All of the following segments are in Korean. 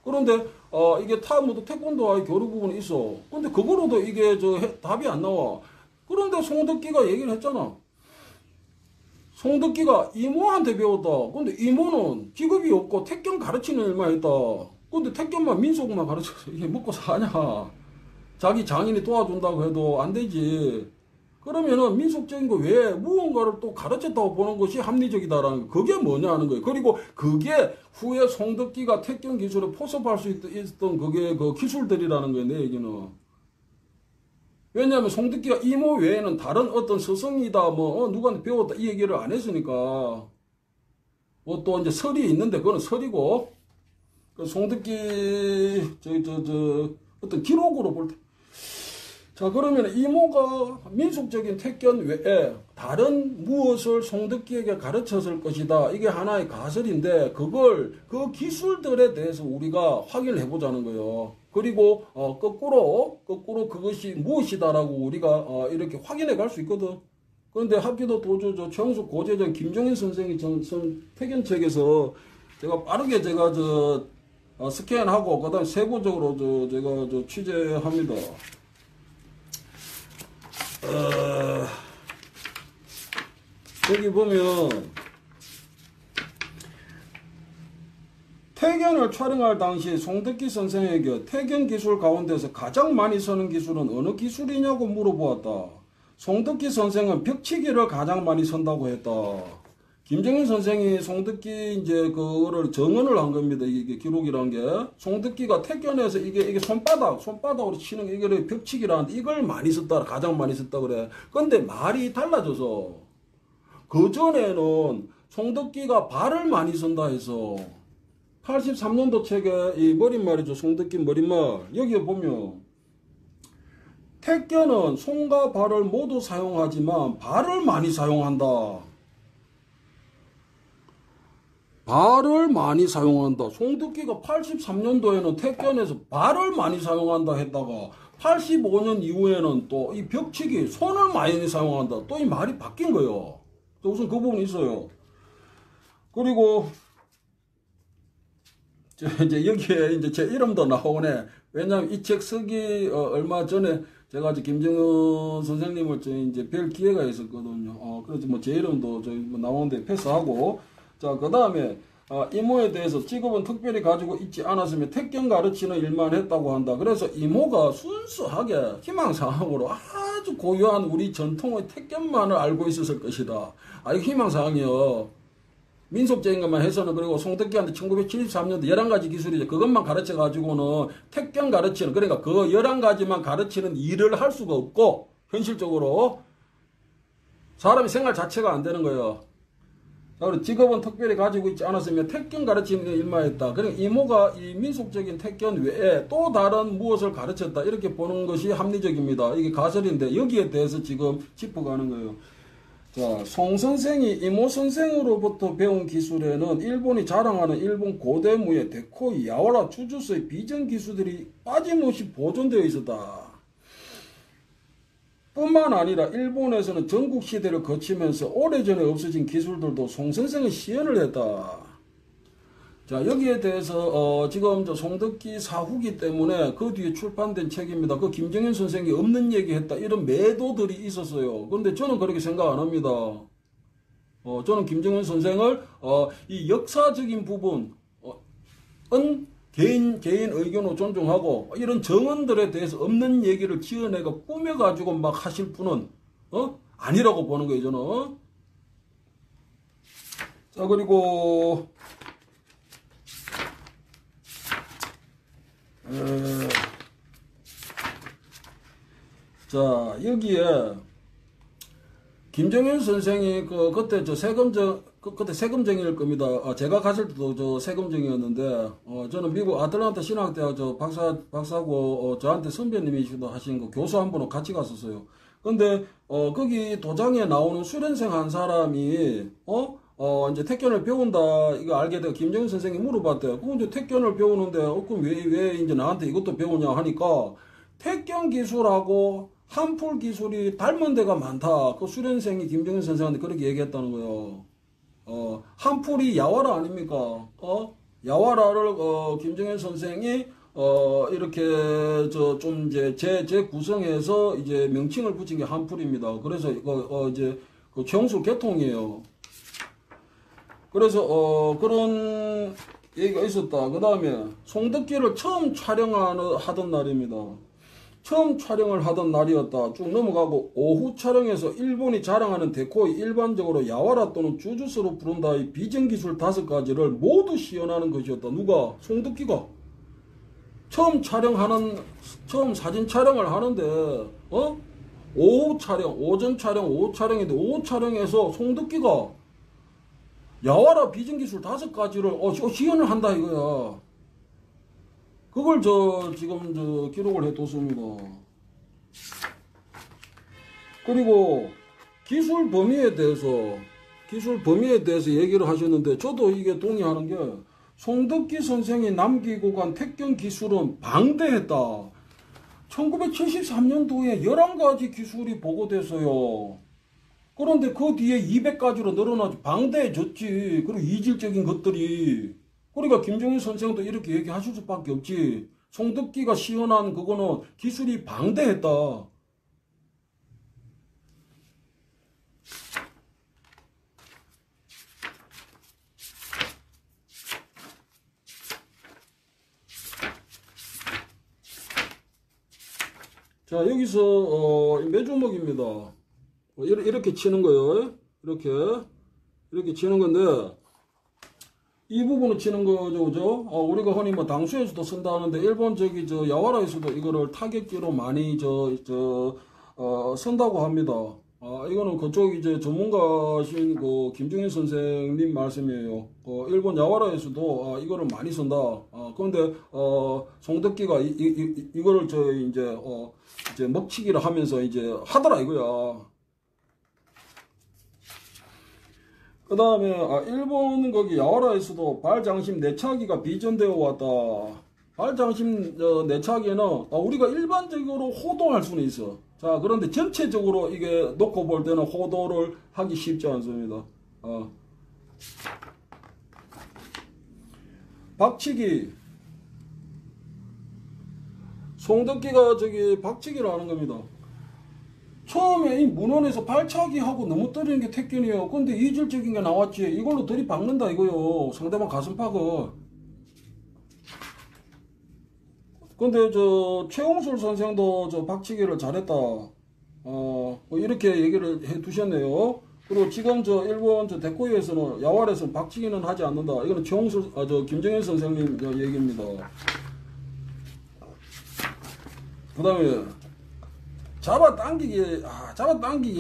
그런데 이게 타무도 태권도와의 교류 부분이 있어. 근데 그거로도 이게 답이 안 나와. 그런데 송덕기가 얘기를 했잖아. 송덕기가 이모한테 배웠다. 근데 이모는 직업이 없고 태권 가르치는 일만 했다. 근데 태권만 민속만 가르쳐서 이게 먹고 사냐. 자기 장인이 도와준다고 해도 안 되지. 그러면은 민속적인 거 외에 무언가를 또 가르쳤다고 보는 것이 합리적이다라는 거. 그게 뭐냐는 거예요. 그리고 그게 후에 송덕기가 태권 기술에 포섭할 수 있던 그게 그 기술들이라는 거예요. 내 얘기는. 왜냐하면 송덕기가 이모 외에는 다른 어떤 스승이다 누구한테 배웠다 이 얘기를 안 했으니까. 뭐 또 이제 설이 있는데 그거는 설이고. 그 송덕기 어떤 기록으로 볼 때. 자, 그러면 이모가 민속적인 태권 외에 다른 무엇을 송덕기에게 가르쳤을 것이다. 이게 하나의 가설인데 그 기술들에 대해서 우리가 확인을 해보자는 거예요. 그리고 거꾸로 그것이 무엇이다라고 우리가 이렇게 확인해 갈 수 있거든. 그런데 합기도 도주 청수 고재전 김정인 선생이 태견책에서 제가 빠르게 스캔하고 그다음 세부적으로 제가 취재합니다. 여기 보면 태견을 촬영할 당시 송덕기 선생에게 태견 기술 가운데서 가장 많이 쓰는 기술은 어느 기술이냐고 물어보았다. 송덕기 선생은 벽치기를 가장 많이 쓴다고 했다. 김정인 선생이 송덕기 이제 그거를 정언을 한 겁니다. 이게 기록이란 게 송덕기가 태권에서 이게 손바닥으로 치는 게 이게 벽치기라는데 이걸 많이 썼다, 가장 많이 썼다 그래. 근데 말이 달라져서 그 전에는 송덕기가 발을 많이 쓴다 해서 83년도 책에 이 머릿말이죠. 송덕기 머릿말 여기에 보면 태권은 손과 발을 모두 사용하지만 발을 많이 사용한다. 발을 많이 사용한다. 송덕기가 83년도에는 태권에서 발을 많이 사용한다 했다가 85년 이후에는 또 이 벽치기 손을 많이 사용한다. 또 이 말이 바뀐 거예요. 우선 그 부분이 있어요. 그리고 이제 여기에 이제 제 이름도 나오네. 왜냐하면 이 책 쓰기 얼마 전에 제가 김정은 선생님을 이제 뵐 기회가 있었거든요. 그래서 뭐 제 이름도 나오는데 패스하고. 자, 그 다음에 이모에 대해서 직업은 특별히 가지고 있지 않았으며 태권 가르치는 일만 했다고 한다. 그래서 이모가 순수하게 희망사항으로 아주 고유한 우리 전통의 태권만을 알고 있었을 것이다. 이거 희망사항이요. 민속적인 것만 해서는. 그리고 송덕기한테 1973년도 11가지 기술이죠. 그것만 가르쳐 가지고는 태권 가르치는, 그러니까 그 11가지만 가르치는 일을 할 수가 없고 현실적으로 사람이 생활 자체가 안 되는 거예요. 그리고 직업은 특별히 가지고 있지 않았으면 태권 가르치는 일만 했다. 그러니까 이모가 이 민속적인 태권 외에 또 다른 무엇을 가르쳤다. 이렇게 보는 것이 합리적입니다. 이게 가설인데 여기에 대해서 지금 짚어가는 거예요. 자, 송 선생이 이모 선생으로부터 배운 기술에는 일본이 자랑하는 일본 고대무예, 데코이, 야와라, 주주스의 비전 기술들이 빠짐없이 보존되어 있었다. 뿐만 아니라 일본에서는 전국시대를 거치면서 오래전에 없어진 기술들도 송 선생은 시연을 했다. 자, 여기에 대해서 지금 송덕기 사후기 때문에 그 뒤에 출판된 책입니다. 그 김정인 선생이 없는 얘기했다. 이런 매도들이 있었어요. 그런데 저는 그렇게 생각 안 합니다. 저는 김정인 선생을 이 역사적인 부분은 개인 의견을 존중하고 이런 정언들에 대해서 없는 얘기를 지어내고 꾸며가지고 막 하실 분은 아니라고 보는 거예요. 저는. 자, 그리고 자, 여기에 김정일 선생이 그때 그때 세금쟁이일 겁니다. 제가 갔을 때도 세금쟁이였는데, 저는 미국 아틀란타 신학대학 박사고, 저한테 선배님이시기도 하신 그 교수 한 분하고 같이 갔었어요. 근데, 거기 도장에 나오는 수련생 한 사람이, 이제 태권을 배운다, 이거 알게 되고, 김정일 선생이 물어봤대요. 그럼 이제 태권을 배우는데, 그럼 왜 이제 나한테 이것도 배우냐 하니까, 태권 기술하고 한풀 기술이 닮은 데가 많다. 그 수련생이 김정일 선생한테 그렇게 얘기했다는 거예요. 한풀이 야와라 아닙니까? 야와라를 김정현 선생이 이렇게 좀 이제 재구성해서 이제 명칭을 붙인 게 한풀입니다. 그래서 이제 그 최홍술 개통이에요. 그래서 그런 얘기가 있었다. 그 다음에 송덕기를 처음 하던 날입니다. 처음 촬영을 하던 날이었다. 쭉 넘어가고 오후 촬영에서 일본이 자랑하는 데코의 일반적으로 야와라 또는 주주스로 부른다 이 비전기술 5가지를 모두 시연하는 것이었다. 누가? 송덕기가. 처음 사진 촬영을 하는데 오후 촬영, 오전 촬영, 오후 촬영인데 오후 촬영에서 송덕기가 야와라 비전기술 5가지를 시연을 한다 이거야. 그걸 지금 기록을 해뒀습니다. 그리고 기술 범위에 대해서 얘기를 하셨는데 저도 이게 동의하는 게 송덕기 선생이 남기고 간 택견 기술은 방대했다. 1973년도에 11가지 기술이 보고됐어요. 그런데 그 뒤에 200가지로 늘어나지 방대해졌지. 그리고 이질적인 것들이. 그러니까 김정일 선생도 이렇게 얘기하실 수밖에 없지. 송덕기가 시연한 그거는 기술이 방대했다. 자, 여기서 매주먹입니다. 이렇게 치는 거예요. 이렇게 치는 건데 이 부분을 치는 거죠, 그죠? 우리가 흔히 뭐 당수에서도 쓴다 하는데 일본 야와라에서도 이거를 타격기로 많이 쓴다고 합니다. 이거는 그쪽 이제 전문가신 그 김정일 선생님 말씀이에요. 일본 야와라에서도 이거를 많이 쓴다. 그런데 송덕기가 이거를 이제 먹치기를 하면서 이제 하더라 이거야. 그 다음에 일본 거기 야와라에서도 발장심 내차기가 비전되어 왔다. 발장심 내차기는 우리가 일반적으로 호도할 수는 있어. 자, 그런데 전체적으로 이게 놓고 볼 때는 호도를 하기 쉽지 않습니다. 박치기. 송덕기가 박치기를 하는 겁니다. 처음에 이 문헌에서 발차기하고 넘어뜨리는 게 택견이에요. 근데 이질적인 게 나왔지. 이걸로 들이박는다 이거요. 상대방 가슴팍을. 근데 최홍술 선생도 박치기를 잘했다. 뭐 이렇게 얘기를 해 두셨네요. 그리고 지금 일본 데코이에서는 야왈에서는 박치기는 하지 않는다. 이거는 최홍술, 김정일 선생님 얘기입니다. 그 다음에 잡아당기기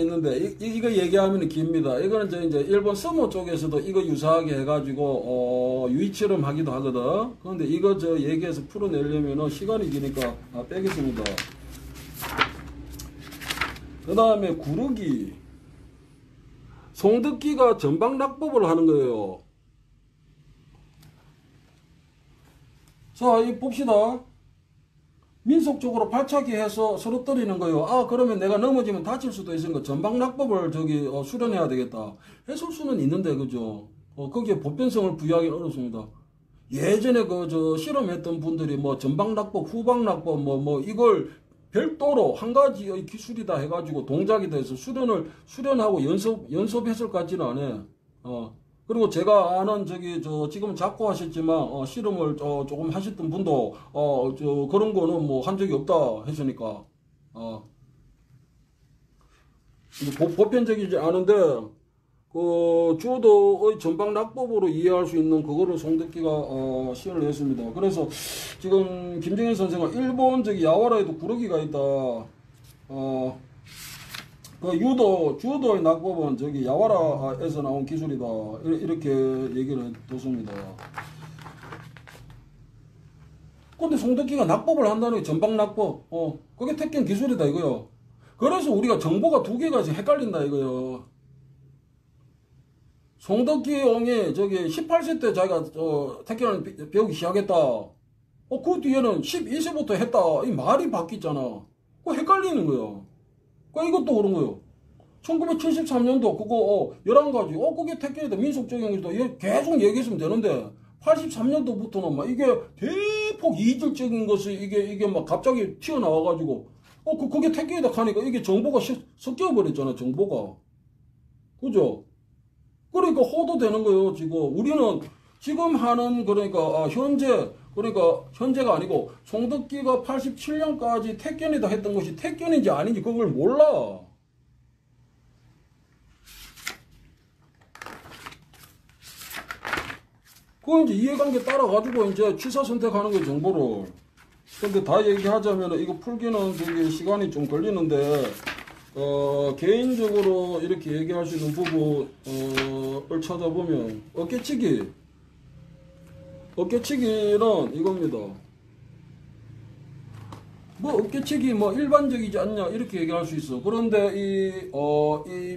있는데 이거 얘기하면 깁니다. 이거는 이제 일본 서모 쪽에서도 이거 유사하게 해가지고 유이처럼 하기도 하거든. 그런데 이거 얘기해서 풀어내려면 시간이 기니까 빼겠습니다. 그 다음에 구르기. 송덕기가 전방낙법을 하는 거예요. 자, 이 봅시다. 민속적으로 발차기 해서 서로 때리는 거예요. 그러면 내가 넘어지면 다칠 수도 있으니까 전방낙법을 수련해야 되겠다. 했을 수는 있는데, 그죠? 거기에 보편성을 부여하기는 어렵습니다. 예전에 실험했던 분들이 뭐 전방낙법, 후방낙법, 이걸 별도로 한 가지의 기술이다 해가지고 동작이 돼서 수련하고 연습했을 것 같지는 않아요. 그리고 제가 아는 지금은 작고 하셨지만 실험을 조금 하셨던 분도 그런 거는 뭐 한 적이 없다 했으니까 보편적이지 않은데 그 주도의 전방낙법으로 이해할 수 있는 그거를 송덕기가 시연을 했습니다. 그래서 지금 김정일 선생은 일본 야와라에도 구르기가 있다. 주도의 낙법은 야와라에서 나온 기술이다. 이렇게 얘기를 해뒀습니다. 근데 송덕기가 낙법을 한다는 게 전방낙법. 그게 택견 기술이다 이거요. 그래서 우리가 정보가 2개가 헷갈린다 이거요. 송덕기 형이 18세 때 자기가 택견을 배우기 시작했다. 그 뒤에는 12세부터 했다. 이 말이 바뀌잖아. 그거 헷갈리는 거예요. 이것도 그런 거예요. 1973년도 그거 11가지 그게 택견이다 민속적인 것이다 계속 얘기했으면 되는데 83년도부터는 막 이게 대폭 이질적인 것이 이게 막 갑자기 튀어나와가지고, 그게 택기에다 하니까 이게 정보가 섞여버렸잖아, 정보가. 그죠? 그러니까 호도되는 거예요, 지금. 우리는 지금 하는, 그러니까, 현재가 아니고, 송덕기가 87년까지 택견이다 했던 것이 택견인지 아닌지 그걸 몰라. 그거 이제 이해관계 따라가지고 이제 취사 선택하는 거예요, 정보를. 근데 다 얘기하자면 이거 풀기는 되게 시간이 좀 걸리는데, 개인적으로 이렇게 얘기할 수 있는 부분을 찾아보면, 어깨치기는 이겁니다. 뭐 어깨치기 뭐 일반적이지 않냐 이렇게 얘기할 수 있어. 그런데 이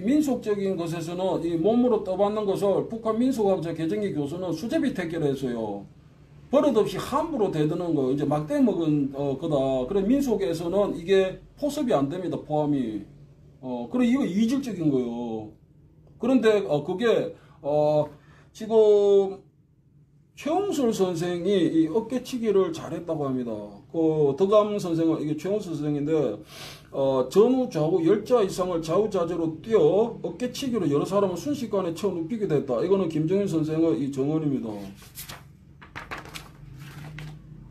민속적인 것에서는 이 몸으로 떠받는 것을 북한 민속학자 개정기 교수는 수제비 택기를 했어요. 버릇없이 함부로 대드는 거 이제 막대 먹은 거다. 그래 민속에서는 이게 포섭이 안 됩니다. 포함이. 그래 이거 이질적인 거요. 그런데 그게 지금 최홍술 선생이 이 어깨치기를 잘했다고 합니다. 그 덕암 선생은 이게 최홍술 선생인데 전후 좌우 10자 이상을 좌우자재로 뛰어 어깨치기로 여러 사람을 순식간에 채워 눕히게 됐다. 이거는 김정일 선생의 이 정언입니다.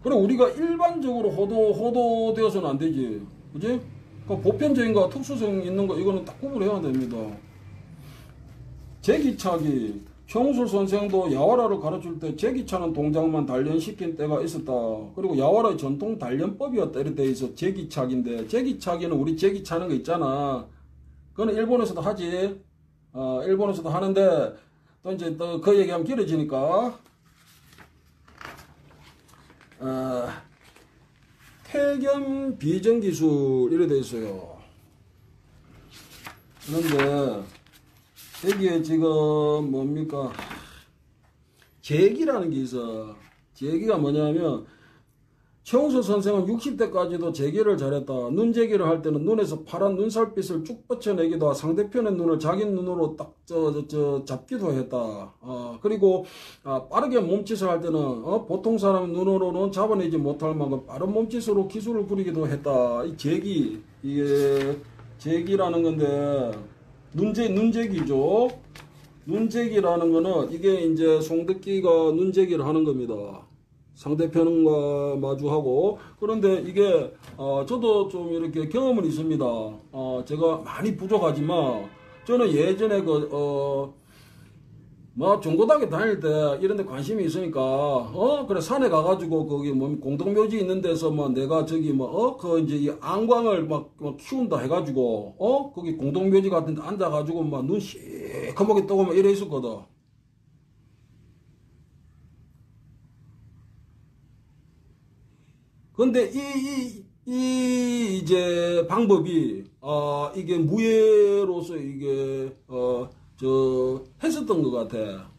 그래 우리가 일반적으로 호도되어서는 안 되지. 그지? 그 보편적인과 특수성 있는 거 이거는 딱 구분해야 됩니다. 제기차기 최홍술 선생도 야와라를 가르칠 때 제기차는 동작만 단련시킨 때가 있었다. 그리고 야와라의 전통 단련법이었다. 이렇게 돼 있어. 제기차기인데 제기차기는 우리 제기차는 거 있잖아. 그거는 일본에서도 하지. 일본에서도 하는데 또 이제 또 그 얘기하면 길어지니까 태견 비정기술 이래 돼 있어요. 그런데 여기에 지금 뭡니까 제기라는 게 있어. 제기가 뭐냐면 최홍수 선생은 60대까지도 제기를 잘했다. 눈 제기를 할 때는 눈에서 파란 눈살빛을 쭉 뻗쳐내기도 하고 상대편의 눈을 자기 눈으로 딱 잡기도 했다. 그리고 빠르게 몸짓을 할 때는 보통 사람 눈으로는 잡아내지 못할 만큼 빠른 몸짓으로 기술을 부리기도 했다. 이 제기 이게 제기라는 건데 눈제기죠. 눈제기라는 거는 이게 이제 송덕기가 눈제기를 하는 겁니다. 상대편과 마주하고. 그런데 이게 저도 좀 이렇게 경험은 있습니다. 제가 많이 부족하지만 저는 예전에 뭐 중고등학교 다닐 때 이런 데 관심이 있으니까 그래 산에 가가지고 거기 뭐 공동묘지 있는 데서 뭐 내가 저기 그 이제 이 안광을 막 키운다 해가지고 거기 공동묘지 같은 데 앉아가지고 막 눈 시커멓게 뜨고 막 이래 있었거든. 근데 이제 방법이 이게 무예로서 이게 했었던 것 같아.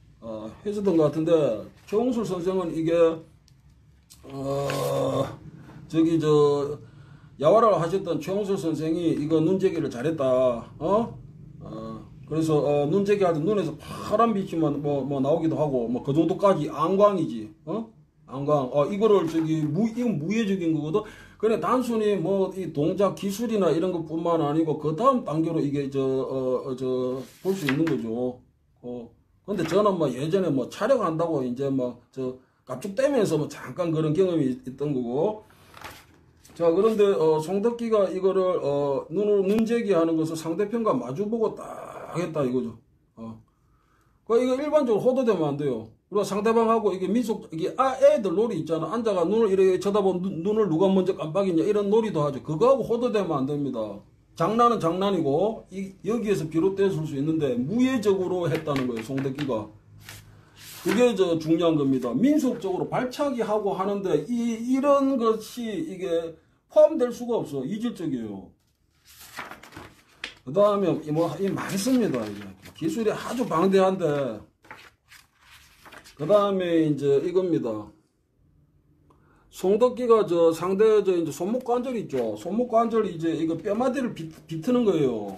했었던 것 같은데 최홍술 선생은 이게 야와라를 하셨던 최홍술 선생이 이거 눈제기를 잘했다. 그래서 눈제기 할 때 눈에서 파란 빛이 뭐 나오기도 하고 뭐 그 정도까지 안광이지. 안광. 이거를 이건 무예적인 거거든. 그래 단순히 뭐 이 동작 기술이나 이런 것뿐만 아니고 그 다음 단계로 이게 볼 수 있는 거죠. 근데 저는 뭐 예전에 뭐 촬영한다고 이제 뭐 갑툭대면서 뭐 잠깐 그런 경험이 있던 거고. 자, 그런데 송덕기가 이거를 눈제기 하는 것을 상대편과 마주보고 딱 했다 이거죠. 이거 일반적으로 호도되면 안 돼요. 우리가 상대방하고 이게 이게 애들 놀이 있잖아. 앉아가 눈을 이렇게 쳐다보면 눈을 누가 먼저 깜빡이냐 이런 놀이도 하죠. 그거하고 호도되면 안 됩니다. 장난은 장난이고 여기에서 비롯됐을 수 있는데 무예적으로 했다는 거예요. 송덕기가. 그게 중요한 겁니다. 민속적으로 발차기 하고 하는데 이런 것이 이게 포함될 수가 없어. 이질적이에요. 그 다음에 많습니다. 이게 기술이 아주 방대한데. 그 다음에 이제 이겁니다. 송덕기가 상대 이제 손목 관절 있죠. 손목 관절이 이제 이거 뼈마디를 비트는 거예요.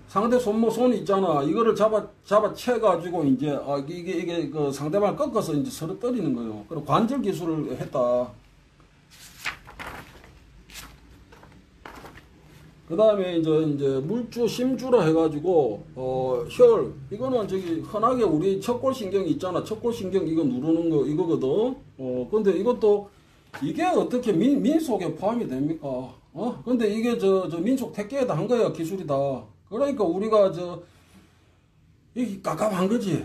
상대 손 있잖아. 이거를 잡아채 가지고 이제 이게 그 상대방을 꺾어서 이제 서로 때리는 거예요. 그리고 관절 기술을 했다. 그 다음에 이제 물주, 심주라 해가지고, 혈. 이거는 저기, 흔하게 우리 척골신경이 있잖아. 척골신경 이거 누르는 거, 이거거든. 근데 이것도, 이게 어떻게 민속에 포함이 됩니까? 근데 이게 저 민속 택계에다 한 거야, 기술이다. 그러니까 우리가 이게 깝깝한 거지.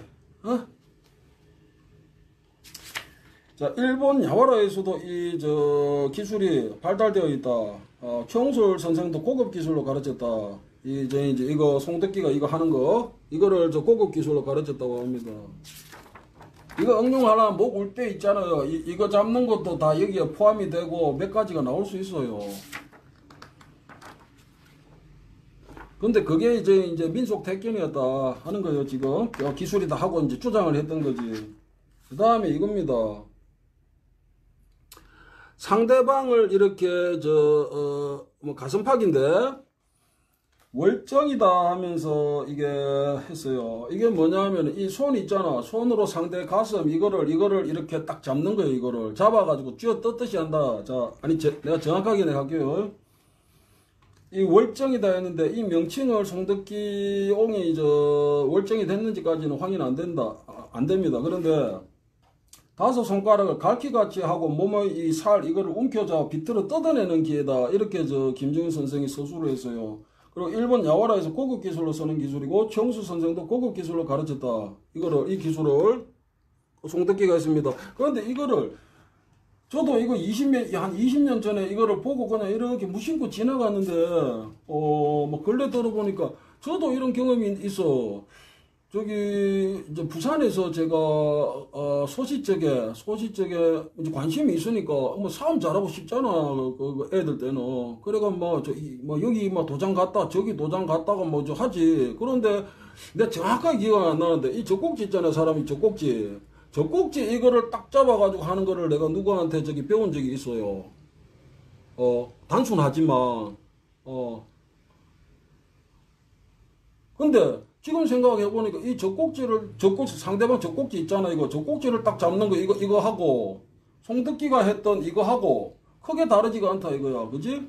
자, 일본 야와라에서도 기술이 발달되어 있다. 청술 선생도 고급 기술로 가르쳤다. 이제 이거 송덕기가 이거 하는 거, 이거를 고급 기술로 가르쳤다고 합니다. 이거 응용하려면 목 울 때 있잖아요. 이거 잡는 것도 다 여기에 포함이 되고 몇 가지가 나올 수 있어요. 근데 그게 이제 민속 택견이었다 하는 거예요, 지금. 기술이다 하고 이제 주장을 했던 거지. 그 다음에 이겁니다. 상대방을 이렇게 가슴팍인데 월정이다 하면서 이게 했어요. 이게 뭐냐면 이 손 있잖아. 손으로 상대 가슴 이거를 이렇게 딱 잡는 거예요. 이거를 잡아가지고 쥐어 뜯듯이 한다. 자, 내가 정확하게 할게요. 이 월정이다 했는데 이 명칭을 송덕기 옹이 월정이 됐는지까지는 확인 안 됩니다. 그런데 다섯 손가락을 갈퀴같이 하고 몸의 이 살 이거를 움켜잡아 비틀어 뜯어내는 기회다. 이렇게 김정인 선생이 서술을 했어요. 그리고 일본 야와라에서 고급 기술로 쓰는 기술이고 청수 선생도 고급 기술로 가르쳤다. 이 기술을 송덕기가 했습니다. 그런데 이거를 저도 이거 한 20년 전에 이거를 보고 그냥 이렇게 무심코 지나갔는데 뭐 근래 들어보니까 저도 이런 경험이 있어. 저기 이제 부산에서 제가 소시적에 이제 관심이 있으니까 뭐 사업 잘하고 싶잖아. 그 애들 때는 그래가 뭐 여기 뭐 도장 갔다 저기 도장 갔다가 뭐 하지. 그런데 내가 정확하게 기억 안 나는데 이 젖꼭지 있잖아. 사람이 젖꼭지 이거를 딱 잡아가지고 하는 거를 내가 누구한테 배운 적이 있어요. 단순하지만 근데 지금 생각해보니까 이 상대방 젖꼭지 있잖아. 이거 젖꼭지를 딱 잡는 거 이거 하고 송덕기가 했던 이거 하고 크게 다르지가 않다 이거야. 그지?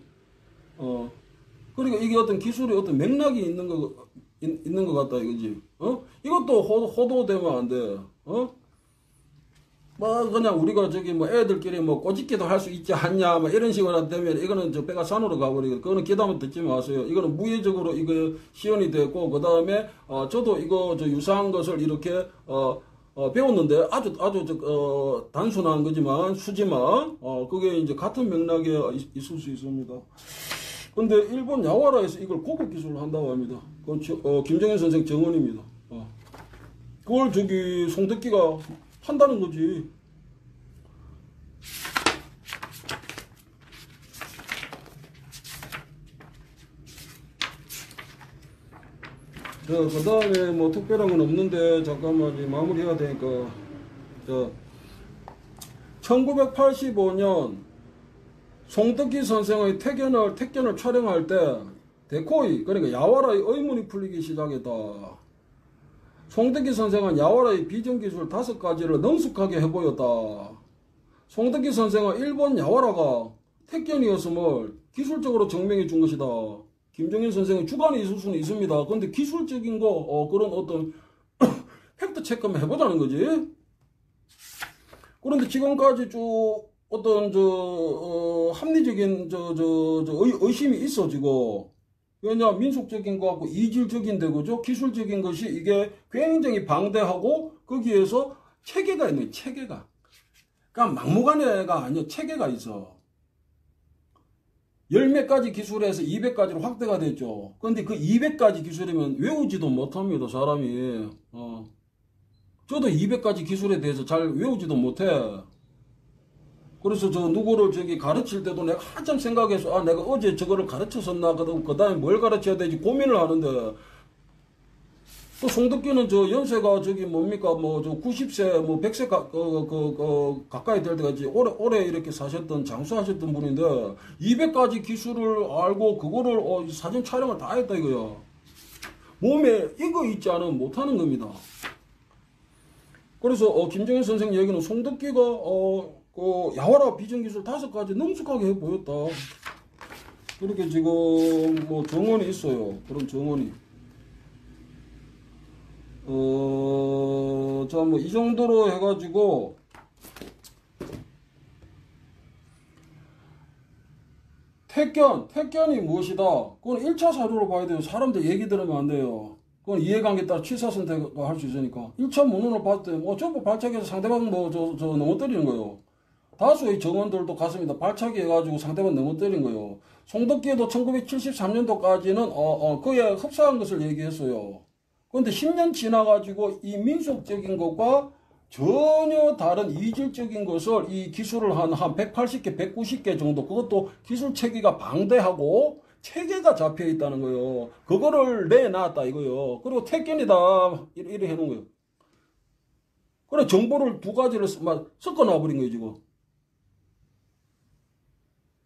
그러니까 이게 어떤 기술이 어떤 맥락이 있는 거 같다 이거지. 이것도 호도되면 안 돼. 뭐 그냥 우리가 뭐 애들끼리 뭐 꼬집기도 할 수 있지 않냐 뭐 이런 식으로 되면 이거는 배가 산으로 가버리고 그거는 기담은 듣지 마세요. 이거는 무예적으로 이거 시연이 됐고 그 다음에 저도 이거 유사한 것을 이렇게 배웠는데 아주 단순한 거지만 수지만 그게 이제 같은 맥락에 있을 수 있습니다. 근데 일본 야와라에서 이걸 고급 기술로 한다고 합니다. 그건 김정인 선생 정언입니다. 그걸 송덕기가 한다는 거지. 그 다음에 뭐 특별한 건 없는데 잠깐만 마무리해야 되니까 1985년 송덕기 선생의 택견을 촬영할 때 데코이 그러니까 야와라의 의문이 풀리기 시작했다. 송덕기 선생은 야와라의 비전기술 5가지를 능숙하게 해보였다. 송덕기 선생은 일본 야와라가 택견이었음을 기술적으로 증명해 준 것이다. 김정인 선생은 주관이 있을 수는 있습니다. 근데 기술적인 그런 어떤 팩트 체크만 해보자는 거지. 그런데 지금까지 쭉 어떤 합리적인 의심이 있어지고 왜냐 민속적인 거하고 이질적인 데고죠. 기술적인 것이 이게 굉장히 방대하고 거기에서 체계가 있는 체계가. 그러니까 막무가내가 아니야. 체계가 있어. 10몇 가지 기술에서 200가지로 확대가 됐죠. 그런데 그 200가지 기술이면 외우지도 못합니다. 사람이. 저도 200가지 기술에 대해서 잘 외우지도 못해. 그래서 누구를 가르칠 때도 내가 한참 생각해서 내가 어제 저거를 가르쳤었나 그 다음에 뭘 가르쳐야 되지 고민을 하는데 또 송덕기는 연세가 90세 100세 가까이 될 때까지 오래 이렇게 사셨던 장수하셨던 분인데 200가지 기술을 알고 그거를 사진 촬영을 다 했다 이거야. 몸에 이거 있지 않으면 못하는 겁니다. 그래서 김정일 선생 얘기는 송덕기가 그 야와라 비전기술 5가지 능숙하게 해 보였다. 그렇게 지금 뭐 정언이 있어요. 그런 정언이. 자, 뭐 이 정도로 해가지고 택견이 무엇이다? 그건 1차 사료로 봐야 돼요. 사람들 얘기 들으면 안 돼요. 그건 이해관계에 따라 취사 선택을 할 수 있으니까. 1차 문헌을 봤을 때, 전부 발차기해서 상대방 넘어뜨리는 거예요. 다수의 정원들도 갔습니다. 발차기 해가지고 상대방 넘어뜨린 거예요. 송덕기에도 1970-30년도까지는, 그에 흡사한 것을 얘기했어요. 그런데 10년 지나가지고 이 민속적인 것과 전혀 다른 이질적인 것을 이 기술을 한 180개, 190개 정도, 그것도 기술 체계가 방대하고 체계가 잡혀 있다는 거예요. 그거를 내놨다 이거요. 그리고 택견이다 이래 해놓은 거예요. 그래 정보를 2가지를 섞어 놔버린 거예요 지금.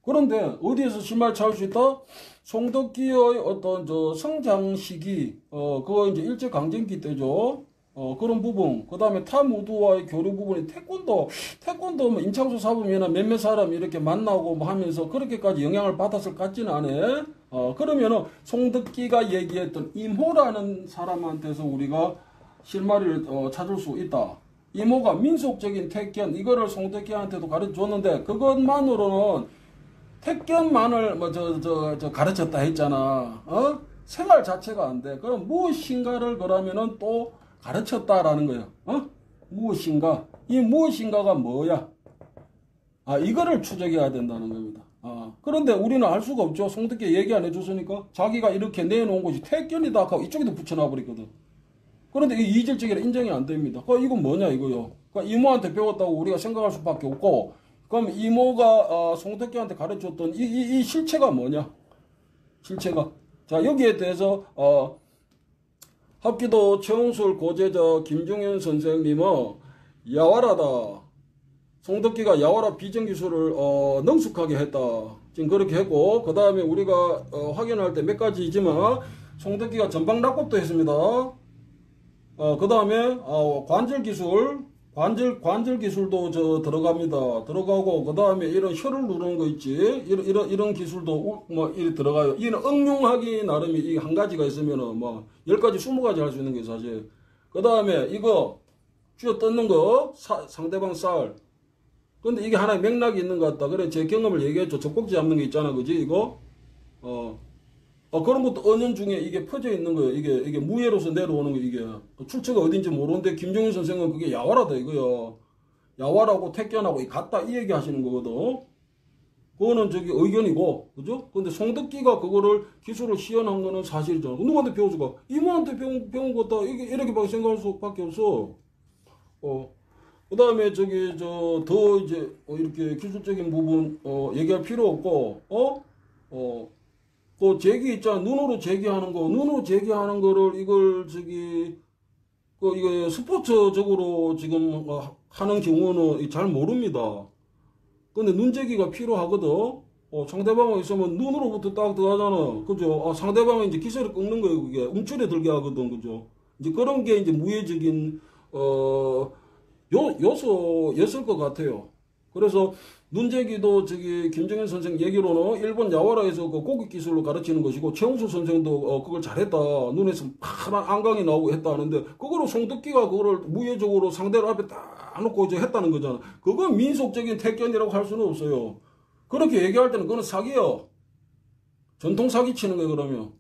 그런데 어디에서 실마리 찾을 수 있다? 송덕기의 어떤 성장 시기, 그거 이제 일제강점기 때죠. 그런 부분, 그 다음에 타무드와의 교류 부분이 태권도 뭐 임창수 사범이나 몇몇 사람 이렇게 만나고 뭐 하면서 그렇게까지 영향을 받았을 것 같지는 않아. 그러면은 송덕기가 얘기했던 이모라는 사람한테서 우리가 실마리를 찾을 수 있다. 이모가 민속적인 택견, 이거를 송덕기한테도 가르쳐 줬는데 그것만으로는 택견만을 가르쳤다 했잖아. 생활 자체가 안 돼. 그럼 무엇인가를 그러면은 또 가르쳤다라는 거예요. 무엇인가? 이 무엇인가가 뭐야? 이거를 추적해야 된다는 겁니다. 그런데 우리는 알 수가 없죠. 송덕기 얘기 안 해줬으니까. 자기가 이렇게 내놓은 것이 택견이다 하고 이쪽에도 붙여놔 버리거든. 그런데 이 이질적이라 인정이 안 됩니다. 이건 뭐냐 이거요. 이모한테 배웠다고 우리가 생각할 수밖에 없고, 그럼 이모가 송덕기한테 가르쳤던 이 실체가 뭐냐? 실체가. 자, 여기에 대해서 합기도 최홍술 고제자 김중현 선생님은 야와라다. 송덕기가 야와라 비전기술을 능숙하게 했다. 지금 그렇게 했고, 그 다음에 우리가 확인할 때 몇 가지이지만 송덕기가 전방락법도 했습니다. 그 다음에 관절기술, 관절기술도 들어갑니다. 들어가고, 그 다음에 이런 혀를 누르는 거 있지. 이런 기술도 이리 들어가요. 이는 응용하기 나름이 이 한 가지가 있으면은 10가지, 20가지 할 수 있는 게 사실. 그 다음에 이거 쥐어 뜯는 거, 상대방 쌀. 근데 이게 하나의 맥락이 있는 것 같다. 그래, 제 경험을 얘기했죠. 젖꼭지 잡는 게 있잖아. 그지? 이거? 그런 것도 언연 중에 이게 퍼져 있는 거예요. 이게 무예로서 내려오는 거, 이게. 출처가 어딘지 모르는데, 김정일 선생은 그게 야와라다, 이거요. 야와라고 택견하고 같다, 이 얘기 하시는 거거든. 그거는 의견이고, 그죠? 근데 송덕기가 그거를 기술을 시연한 거는 사실이잖아. 누구한테 배워주가? 이모한테 배운 거다. 이렇게밖에 생각할 수밖에 없어. 그 다음에 더 이제, 이렇게 기술적인 부분, 얘기할 필요 없고, 그 제기 있잖아. 눈으로 제기하는 거. 눈으로 제기하는 거를 이걸 이게 스포츠적으로 지금 하는 경우는 잘 모릅니다. 근데 눈제기가 필요하거든. 상대방이 있으면 눈으로부터 딱 들어가잖아. 그죠? 상대방은 이제 기세를 꺾는 거예요. 그게 움츠려 들게 하거든. 그죠? 이제 그런 게 이제 무예적인 요소였을 것 같아요. 그래서 눈제기도 김정일 선생 얘기로는 일본 야와라에서 그 고급 기술로 가르치는 것이고, 최홍수 선생도 그걸 잘했다. 눈에서 파란 안광이 나오고 했다 하는데, 그거로 송덕기가 그거를 무예적으로 상대를 앞에 딱 놓고 이제 했다는 거잖아. 그건 민속적인 택견이라고 할 수는 없어요. 그렇게 얘기할 때는 그건 사기예요. 전통 사기 치는 거예요, 그러면.